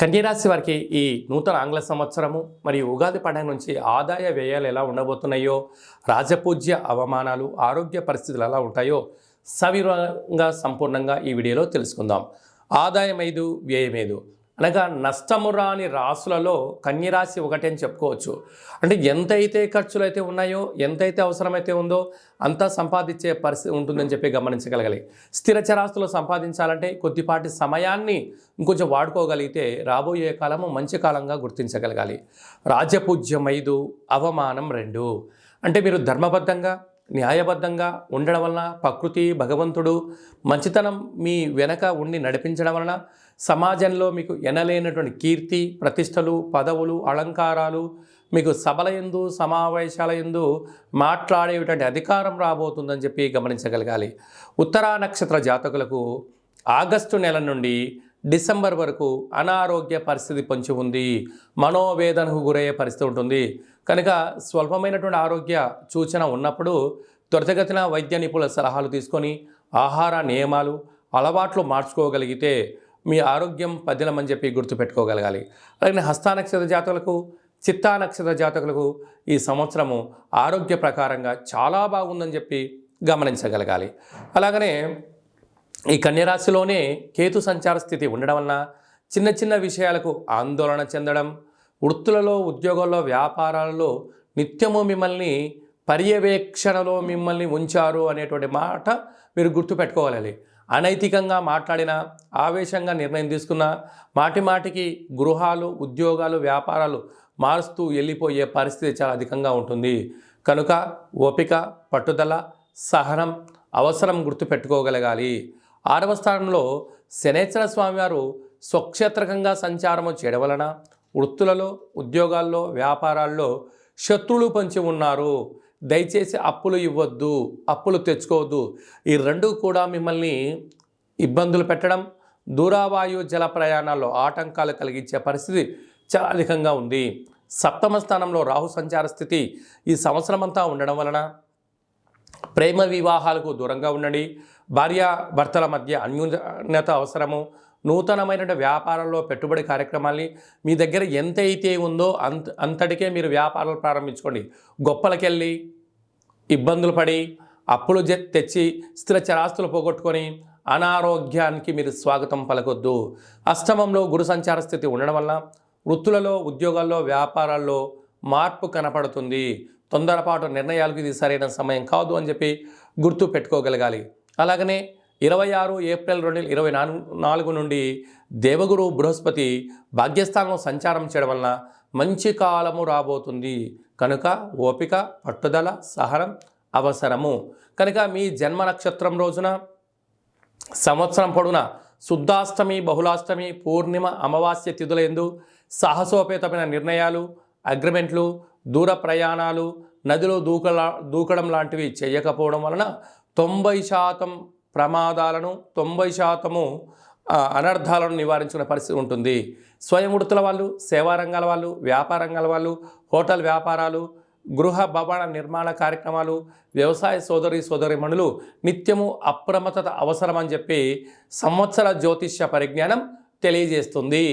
కన్యరాశి వారికి ఈ నూతన ఆంగ్ల సంవత్సరము మరియు ఉగాది పండుగ నుంచి ఆదాయ వ్యయాలు ఎలా ఉండబోతున్నాయో, రాజపూజ్య అవమానాలు, ఆరోగ్య పరిస్థితులు ఎలా ఉంటాయో సవివరంగా సంపూర్ణంగా ఈ వీడియోలో తెలుసుకుందాం. ఆదాయం 5, వ్యయం 5 అనగా నష్టము రాని రాసులలో కన్యరాశి ఒకటి అని చెప్పుకోవచ్చు. అంటే ఎంతైతే ఖర్చులు అయితే ఉన్నాయో, ఎంతైతే అవసరమైతే ఉందో అంతా సంపాదించే పరిస్థితి ఉంటుందని చెప్పి గమనించగలగాలి. స్థిర చరాస్తులు సంపాదించాలంటే కొద్దిపాటి సమయాన్ని ఇంకొంచెం వాడుకోగలిగితే రాబోయే కాలము మంచి కాలంగా గుర్తించగలగాలి. రాజపూజ్యం 5, అవమానం 2. అంటే మీరు ధర్మబద్ధంగా, న్యాయబద్ధంగా ఉండడం వలన ప్రకృతి, భగవంతుడు మంచితనం మీ వెనక ఉండి నడిపించడం వలన సమాజంలో మీకు ఎనలేనటువంటి కీర్తి, ప్రతిష్టలు, పదవులు, అలంకారాలు, మీకు సభల యందు, సమావేశాల యందు మాట్లాడేటువంటి అధికారం రాబోతుందని చెప్పి గమనించగలగాలి. ఉత్తరా నక్షత్ర జాతకులకు ఆగస్టు నెల నుండి డిసెంబర్ వరకు అనారోగ్య పరిస్థితి పొంచి ఉంది. మనోవేదనకు గురయ్యే పరిస్థితి ఉంటుంది. కనుక స్వల్పమైనటువంటి ఆరోగ్య సూచన ఉన్నప్పుడు త్వరితగతిన వైద్య నిపుణుల సలహాలు తీసుకొని ఆహార నియమాలు, అలవాట్లు మార్చుకోగలిగితే మీ ఆరోగ్యం పదిలమని చెప్పి గుర్తుపెట్టుకోగలగాలి. అలాగే హస్త నక్షత్ర జాతకులకు, చిత్తా నక్షత్ర జాతకులకు ఈ సంవత్సరము ఆరోగ్య ప్రకారంగా చాలా బాగుందని చెప్పి గమనించగలగాలి. అలాగనే ఈ కన్యరాశిలోనే కేతు సంచార స్థితి ఉండడం వలన చిన్న చిన్న విషయాలకు ఆందోళన చెందడం, వృత్తులలో, ఉద్యోగాల్లో, వ్యాపారాలలో నిత్యము మిమ్మల్ని పర్యవేక్షణలో మిమ్మల్ని ఉంచారు అనేటువంటి మాట మీరు గుర్తుపెట్టుకోవాలి. అనైతికంగా మాట్లాడినా, ఆవేశంగా నిర్ణయం తీసుకున్నా, మాటి మాటికి గృహాలు, ఉద్యోగాలు, వ్యాపారాలు మారుస్తూ వెళ్ళిపోయే పరిస్థితి చాలా అధికంగా ఉంటుంది. కనుక ఓపిక, పట్టుదల, సహనం అవసరం గుర్తుపెట్టుకోగలగాలి. 6వ స్థానంలో శనేశ్వర స్వామివారు స్వక్షేత్రకంగా సంచారము చేయడం వలన వృత్తులలో, ఉద్యోగాల్లో, వ్యాపారాల్లో శత్రువులు పొంచి ఉన్నారు. దయచేసి అప్పులు ఇవ్వద్దు, అప్పులు తెచ్చుకోవద్దు. ఈ రెండు కూడా మిమ్మల్ని ఇబ్బందులు పెట్టడం, దూరావాయు జల ప్రయాణాల్లో ఆటంకాలు కలిగించే పరిస్థితి చాలా అధికంగా ఉంది. 7వ స్థానంలో రాహు సంచార స్థితి ఈ సంవత్సరం అంతా ఉండడం వలన ప్రేమ వివాహాలకు దూరంగా ఉండండి. భార్యాభర్తల మధ్య అన్యోన్యత అవసరము. నూతనమైన వ్యాపారంలో పెట్టుబడి కార్యక్రమాల్ని మీ దగ్గర ఎంత అయితే ఉందో అంతటికే మీరు వ్యాపారాలు ప్రారంభించుకోండి. గొప్పలకెళ్ళి ఇబ్బందులు పడి అప్పులు తెచ్చి స్థిర చరాస్తులు పోగొట్టుకొని అనారోగ్యానికి మీరు స్వాగతం పలకొద్దు. అష్టమంలో గురు సంచార స్థితి ఉండడం వల్ల వృత్తులలో, ఉద్యోగాల్లో, వ్యాపారాల్లో మార్పు కనపడుతుంది. తొందరపాటు నిర్ణయాలకు ఇది సరైన సమయం కాదు అని చెప్పి గుర్తు పెట్టుకోగలగాలి. అలాగనే 26 ఏప్రిల్ 2024 నుండి దేవగురు బృహస్పతి భాగ్యస్థానంలో సంచారం చేయడం వలన మంచి కాలము రాబోతుంది. కనుక ఓపిక, పట్టుదల, సహనం అవసరము. కనుక మీ జన్మ నక్షత్రం రోజున సంవత్సరం పొడవునా శుద్ధాష్టమి, బహుళాష్టమి, పూర్ణిమ, అమావాస్య తిథుల యందు సాహసోపేతమైన నిర్ణయాలు, అగ్రిమెంట్లు, దూర ప్రయాణాలు, నదిలో దూకడం లాంటివి చేయకపోవడం వలన 90% ప్రమాదాలను, 90% అనర్థాలను నివారించుకునే పరిస్థితి ఉంటుంది. స్వయం వృత్తుల వాళ్ళు, సేవా రంగాల వాళ్ళు, వ్యాపార రంగాల వాళ్ళు, హోటల్ వ్యాపారాలు, గృహ భవన నిర్మాణ కార్యక్రమాలు, వ్యవసాయ సోదరీమణులు నిత్యము అప్రమత్తత అవసరమని చెప్పి సంవత్సర జ్యోతిష్య పరిజ్ఞానం తెలియజేస్తుంది.